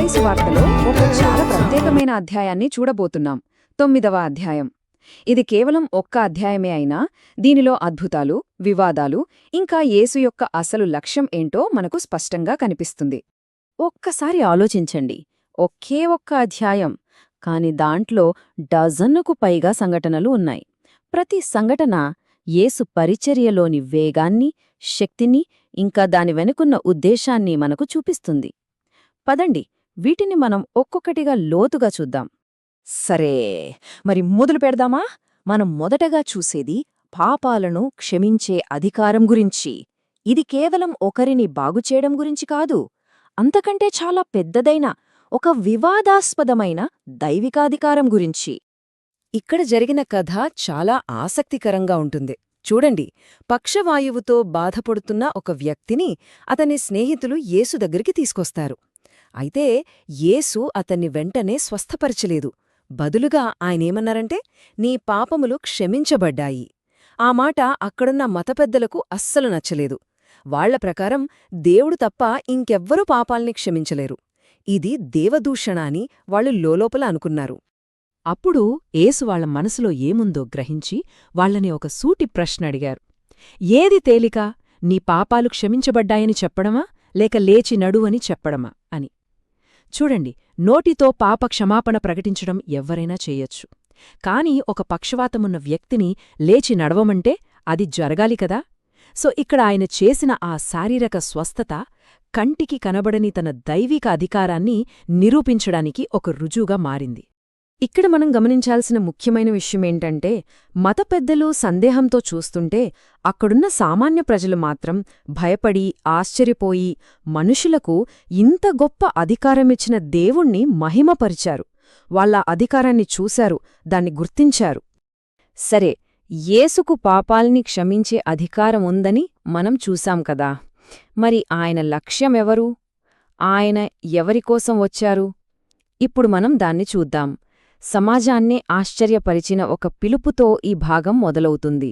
మత్తయి సువార్తలో ఒక చాలా ప్రత్యేకమైన అధ్యాయాన్ని చూడబోతున్నాం. 9వ అధ్యాయం. ఇది కేవలం ఒక్క అధ్యాయమే అయినా దీనిలో అద్భుతాలు, వివాదాలు, ఇంకా యేసు యొక్క అసలు లక్ష్యం ఏంటో మనకు స్పష్టంగా కనిపిస్తుంది. ఒక్కసారి ఆలోచించండి. ఒకే ఒక్క అధ్యాయం, కాని దాంట్లో డజన్నుకు పైగా సంఘటనలు ఉన్నాయి. ప్రతి సంఘటన యేసు పరిచర్యలోని వేగాన్ని, శక్తిని, ఇంకా దాని వెనుకున్న ఉద్దేశాన్ని మనకు చూపిస్తుంది. పదండి, వీటిని మనం ఒక్కొక్కటిగా లోతుగా చూద్దాం. సరే, మరి మొదలు పెడదామా? మనం మొదటగా చూసేది పాపాలను క్షమించే అధికారం గురించి. ఇది కేవలం ఒకరిని బాగుచేయడం గురించి కాదు, అంతకంటే చాలా పెద్దదైన ఒక వివాదాస్పదమైన దైవికాధికారం గురించి. ఇక్కడ జరిగిన కథ చాలా ఆసక్తికరంగా ఉంటుంది. చూడండి, పక్షవాయువుతో బాధపడుతున్న ఒక వ్యక్తిని అతని స్నేహితులు యేసు దగ్గరికి తీసుకొస్తారు. అయితే యేసు అతన్ని వెంటనే స్వస్థపరచలేదు. బదులుగా ఆయనేమన్నారంటే, నీ పాపములు క్షమించబడ్డాయి. ఆ మాట అక్కడున్న మతపెద్దలకు అస్సలు నచ్చలేదు. వాళ్ల ప్రకారం దేవుడు తప్ప ఇంకెవ్వరూ పాపాల్ని క్షమించలేరు. ఇది దేవదూషణ అని వాళ్ళు లోలోపల అనుకున్నారు. అప్పుడు యేసు వాళ్ల మనసులో ఏముందో గ్రహించి వాళ్లని ఒక సూటి ప్రశ్న అడిగారు. ఏది తేలిక, నీ పాపాలు క్షమించబడ్డాయని చెప్పడమా, లేక లేచి నడు అని చెప్పడమా అని. చూడండి, నోటితో పాప క్షమాపణ ప్రకటించడం ఎవ్వరైనా చేయొచ్చు. కాని ఒక పక్షవాతమున్న వ్యక్తిని లేచి నడవమంటే అది జరగాలి కదా. సో ఇక్కడ ఆయన చేసిన ఆ శారీరక స్వస్థత కంటికి కనబడని తన దైవిక అధికారాన్ని నిరూపించడానికి ఒక రుజువుగా మారింది. ఇక్కడ మనం గమనించాల్సిన ముఖ్యమైన విషయమేంటంటే, మత పెద్దలు సందేహంతో చూస్తుంటే అక్కడున్న సామాన్య ప్రజలు మాత్రం భయపడి, ఆశ్చర్యపోయి మనుషులకు ఇంత గొప్ప అధికారమిచ్చిన దేవుణ్ణి మహిమపరిచారు. వాళ్ళ అధికారాన్ని చూశారు, దాన్ని గుర్తించారు. సరే, యేసుకు పాపాల్ని క్షమించే అధికారం ఉందని మనం చూశాం కదా. మరి ఆయన లక్ష్యమెవరు? ఆయన ఎవరికోసం వచ్చారు? ఇప్పుడు మనం దాన్ని చూద్దాం. సమాజాన్నే ఆశ్చర్యపరిచిన ఒక పిలుపుతో ఈ భాగం మొదలవుతుంది.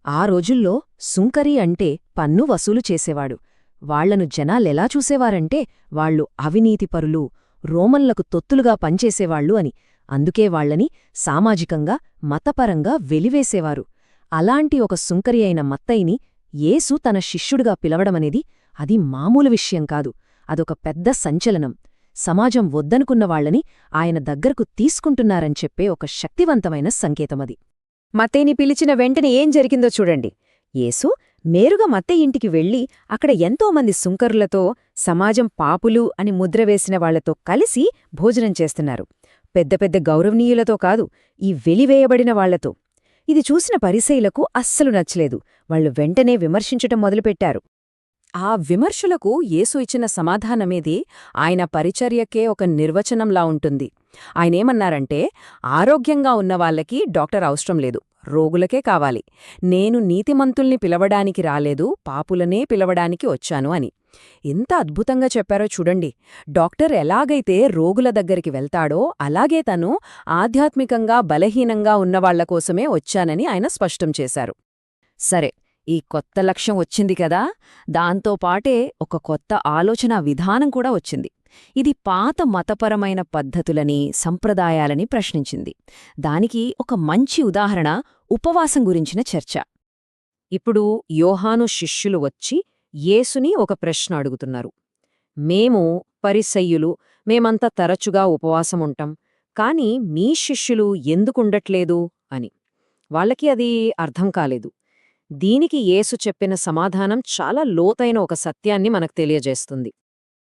ఆ రోజుల్లో సుంకరీ అంటే పన్ను వసూలు చేసేవాడు. వాళ్లను జనాలెలా చూసేవారంటే వాళ్లు అవినీతిపరులు, రోమన్లకు తొత్తులుగా పనిచేసేవాళ్లు అని. అందుకే వాళ్లని సామాజికంగా, మతపరంగా వెలివేసేవారు. అలాంటి ఒక సుంకరి అయిన మత్తయిని యేసు తన శిష్యుడిగా పిలవడమనేది అది మామూలు విషయం కాదు. అదొక పెద్ద సంచలనం. సమాజం వద్దనుకున్న వాళ్లని ఆయన దగ్గరకు తీసుకుంటున్నారని చెప్పే ఒక శక్తివంతమైన సంకేతమది. మత్తయిని పిలిచిన వెంటనే ఏం జరిగిందో చూడండి. యేసు మేరుగా మత్తయి ఇంటికి వెళ్లి అక్కడ ఎంతోమంది సుంకరులతో, సమాజం పాపులు అని ముద్రవేసిన వాళ్లతో కలిసి భోజనం చేస్తున్నారు. పెద్ద పెద్ద గౌరవనీయులతో కాదు, ఈ వెలివేయబడిన వాళ్లతో. ఇది చూసిన పరిసయ్యులకు అస్సలు నచ్చలేదు. వాళ్లు వెంటనే విమర్శించటం మొదలుపెట్టారు. ఆ విమర్శలకు యేసు ఇచ్చిన సమాధానమేది ఆయన పరిచర్యకే ఒక నిర్వచనంలా ఉంటుంది. ఆయనేమన్నారంటే, ఆరోగ్యంగా ఉన్నవాళ్లకి డాక్టర్ అవసరం లేదు, రోగులకే కావాలి. నేను నీతిమంతుల్ని పిలవడానికి రాలేదు, పాపులనే పిలవడానికి వచ్చాను అని. ఎంత అద్భుతంగా చెప్పారో చూడండి. డాక్టర్ ఎలాగైతే రోగుల దగ్గరికి వెళ్తాడో అలాగే తను ఆధ్యాత్మికంగా బలహీనంగా ఉన్నవాళ్లకోసమే వచ్చానని ఆయన స్పష్టం చేశారు. సరే, ఈ కొత్త లక్ష్యం వచ్చింది కదా, దాంతోపాటే ఒక కొత్త ఆలోచన విధానం కూడా వచ్చింది. ఇది పాత మతపరమైన పద్ధతులని, సంప్రదాయాలని ప్రశ్నించింది. దానికి ఒక మంచి ఉదాహరణ ఉపవాసం గురించిన చర్చ. ఇప్పుడు యోహాను శిష్యులు వచ్చి యేసుని ఒక ప్రశ్న అడుగుతున్నారు. మేము పరిసయ్యులు, మేమంతా తరచుగా ఉపవాసముంటాం, కాని మీ శిష్యులు ఎందుకుండట్లేదు అని. వాళ్ళకి అది అర్థం కాలేదు. దీనికి యేసు చెప్పిన సమాధానం చాలా లోతైన ఒక సత్యాన్ని మనకు తెలియజేస్తుంది.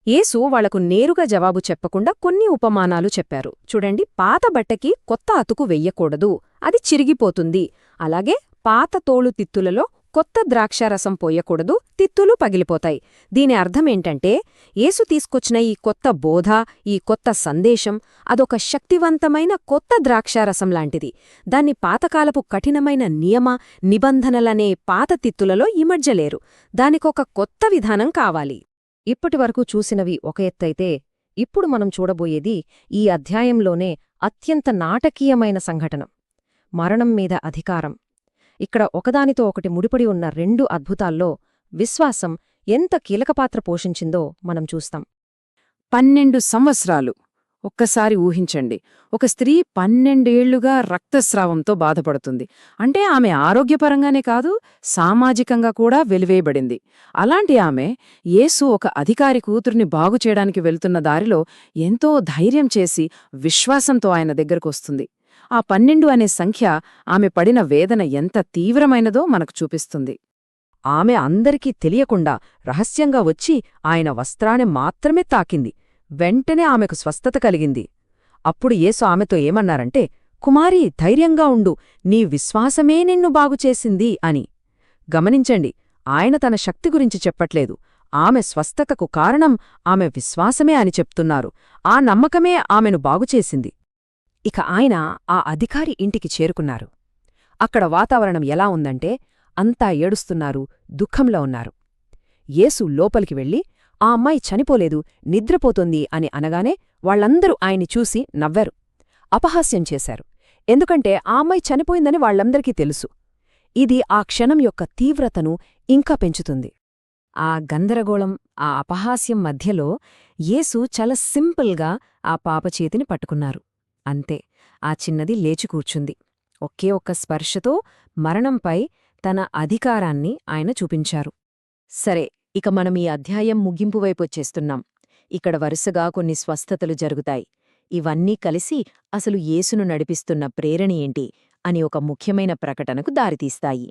యేసు వాళ్లకు నేరుగా జవాబు చెప్పకుండా కొన్ని ఉపమానాలు చెప్పారు. చూడండి, పాత బట్టకి కొత్త అతుకు వెయ్యకూడదు, అది చిరిగిపోతుంది. అలాగే పాత తోలు తిత్తులలో కొత్త ద్రాక్షారసం పోయకూడదు, తిత్తులు పగిలిపోతాయి. దీని అర్థమేంటంటే, యేసు తీసుకొచ్చిన ఈ కొత్త బోధ, ఈ కొత్త సందేశం అదొక శక్తివంతమైన కొత్త ద్రాక్షారసం లాంటిది. దాన్ని పాతకాలపు కఠినమైన నియమ నిబంధనలనే పాత తిత్తులలో ఇమడ్జలేరు. దానికొక కొత్త విధానం కావాలి. ఇప్పటివరకు చూసినవి ఒక ఎత్తైతే, ఇప్పుడు మనం చూడబోయేది ఈ అధ్యాయంలోనే అత్యంత నాటకీయమైన సంఘటన: మరణం మీద అధికారం. ఇక్కడ ఒకదానితో ఒకటి ముడిపడి ఉన్న రెండు అద్భుతాల్లో విశ్వాసం ఎంత కీలకపాత్ర పోషించిందో మనం చూస్తాం. 12 సంవత్సరాలు. ఒక్కసారి ఊహించండి, ఒక స్త్రీ 12 ఏళ్లుగా రక్తస్రావంతో బాధపడుతుంది. అంటే ఆమె ఆరోగ్యపరంగానే కాదు, సామాజికంగా కూడా వెలివేయబడింది. అలాంటి ఆమె యేసు ఒక అధికారి కూతుర్ని బాగుచేయడానికి వెళ్తున్న దారిలో ఎంతో ధైర్యం చేసి విశ్వాసంతో ఆయన దగ్గరకొస్తుంది. ఆ 12 అనే సంఖ్య ఆమె పడిన వేదన ఎంత తీవ్రమైనదో మనకు చూపిస్తుంది. ఆమె అందరికీ తెలియకుండా రహస్యంగా వచ్చి ఆయన వస్త్రాన్ని మాత్రమే తాకింది. వెంటనే ఆమెకు స్వస్థత కలిగింది. అప్పుడు యేసు ఆమెతో ఏమన్నారంటే, కుమారీ, ధైర్యంగా ఉండు, నీ విశ్వాసమే నిన్ను బాగుచేసింది అని. గమనించండి, ఆయన తన శక్తి గురించి చెప్పట్లేదు. ఆమె స్వస్థతకు కారణం ఆమె విశ్వాసమే అని చెప్తున్నారు. ఆ నమ్మకమే ఆమెను బాగుచేసింది. ఇక ఆయన ఆ అధికారి ఇంటికి చేరుకున్నారు. అక్కడ వాతావరణం ఎలా ఉందంటే, అంతా ఏడుస్తున్నారు, దుఃఖంలో ఉన్నారు. యేసు లోపలికి వెళ్ళి, ఆ అమ్మాయి చనిపోలేదు, నిద్రపోతోంది అని అనగానే వాళ్లందరూ ఆయన్ని చూసి నవ్వారు, అపహాస్యం చేశారు. ఎందుకంటే ఆ అమ్మాయి చనిపోయిందని వాళ్లందరికీ తెలుసు. ఇది ఆ క్షణం యొక్క తీవ్రతను ఇంకా పెంచుతుంది. ఆ గందరగోళం, ఆ అపహాస్యం మధ్యలో యేసు చాలా సింపుల్గా ఆ పాప చేతిని పట్టుకున్నారు. అంతే, ఆ చిన్నది లేచి కూర్చుంది. ఒకే ఒక్క స్పర్శతో మరణంపై తన అధికారాన్ని ఆయన చూపించారు. సరే, ఇక మనం ఈ అధ్యాయం ముగింపు వైపొచ్చేస్తున్నాం. ఇక్కడ వరుసగా కొన్ని స్వస్థతలు జరుగుతాయి. ఇవన్నీ కలిసి అసలు యేసును నడిపిస్తున్న ప్రేరణ ఏంటి అని ఒక ముఖ్యమైన ప్రకటనకు దారితీస్తాయి.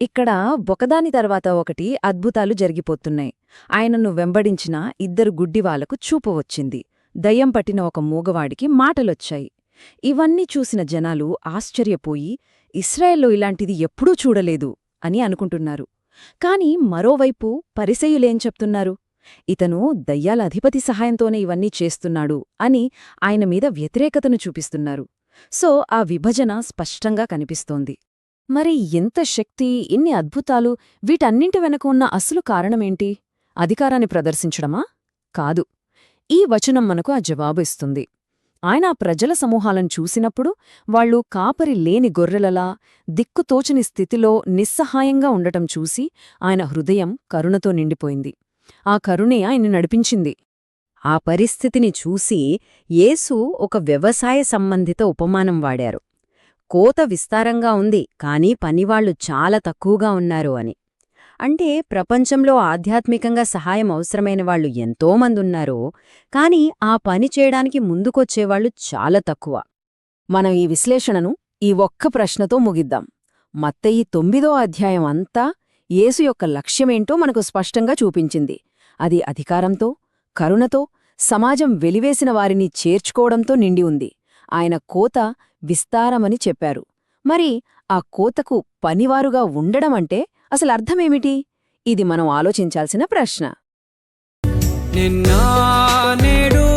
ఇక్కడ ఒకదాని తర్వాత ఒకటి అద్భుతాలు జరిగిపోతున్నాయి. ఆయనను వెంబడించిన 2 గుడ్డివాళ్లకు చూపు వచ్చింది. దయ్యం పట్టిన ఒక మూగవాడికి మాటలొచ్చాయి. ఇవన్నీ చూసిన జనాలు ఆశ్చర్యపోయి, ఇశ్రాయేల్లో ఇలాంటిది ఎప్పుడూ చూడలేదు అని అనుకుంటున్నారు. కాని మరోవైపు పరిసయ్యులేం చెప్తున్నారు? ఇతను దయ్యాల అధిపతి సహాయంతోనే ఇవన్నీ చేస్తున్నాడు అని ఆయన మీద వ్యతిరేకతను చూపిస్తున్నారు. సో ఆ విభజన స్పష్టంగా కనిపిస్తోంది. మరి ఎంత శక్తి, ఇన్ని అద్భుతాలు, వీటన్నింటి వెనక ఉన్న అసలు కారణమేంటి? అధికారాన్ని ప్రదర్శించడమా? కాదు. ఈ వచనం మనకు ఆ జవాబు ఇస్తుంది. ఆయన ఆ ప్రజల సమూహాలను చూసినప్పుడు వాళ్లు కాపరి లేని గొర్రెలలా దిక్కుతోచని స్థితిలో నిస్సహాయంగా ఉండటం చూసి ఆయన హృదయం కరుణతో నిండిపోయింది. ఆ కరుణే ఆయన్ని నడిపించింది. ఆ పరిస్థితిని చూసి యేసు ఒక వ్యవసాయ సంబంధిత ఉపమానం వాడారు. కోత విస్తారంగా ఉంది, కానీ పనివాళ్లు చాలా తక్కువగా ఉన్నారు అని. అంటే ప్రపంచంలో ఆధ్యాత్మికంగా సహాయం అవసరమైన వాళ్లు ఎంతోమందున్నారో, కాని ఆ పని చేయడానికి ముందుకొచ్చేవాళ్లు చాలా తక్కువ. మనం ఈ విశ్లేషణను ఈ ఒక్క ప్రశ్నతో ముగిద్దాం. మత్తయి 9వ అధ్యాయం అంతా యేసు యొక్క లక్ష్యమేంటో మనకు స్పష్టంగా చూపించింది. అది అధికారంతో, కరుణతో, సమాజం వెలివేసిన వారిని చేర్చుకోవడంతో నిండి ఉంది. ఆయన కోత విస్తారమని చెప్పారు. మరి ఆ కోతకు పనివారుగా ఉండడమంటే అసలర్థమేమిటి? ఇది మనం ఆలోచించాల్సిన ప్రశ్న. నిన్నా నేడు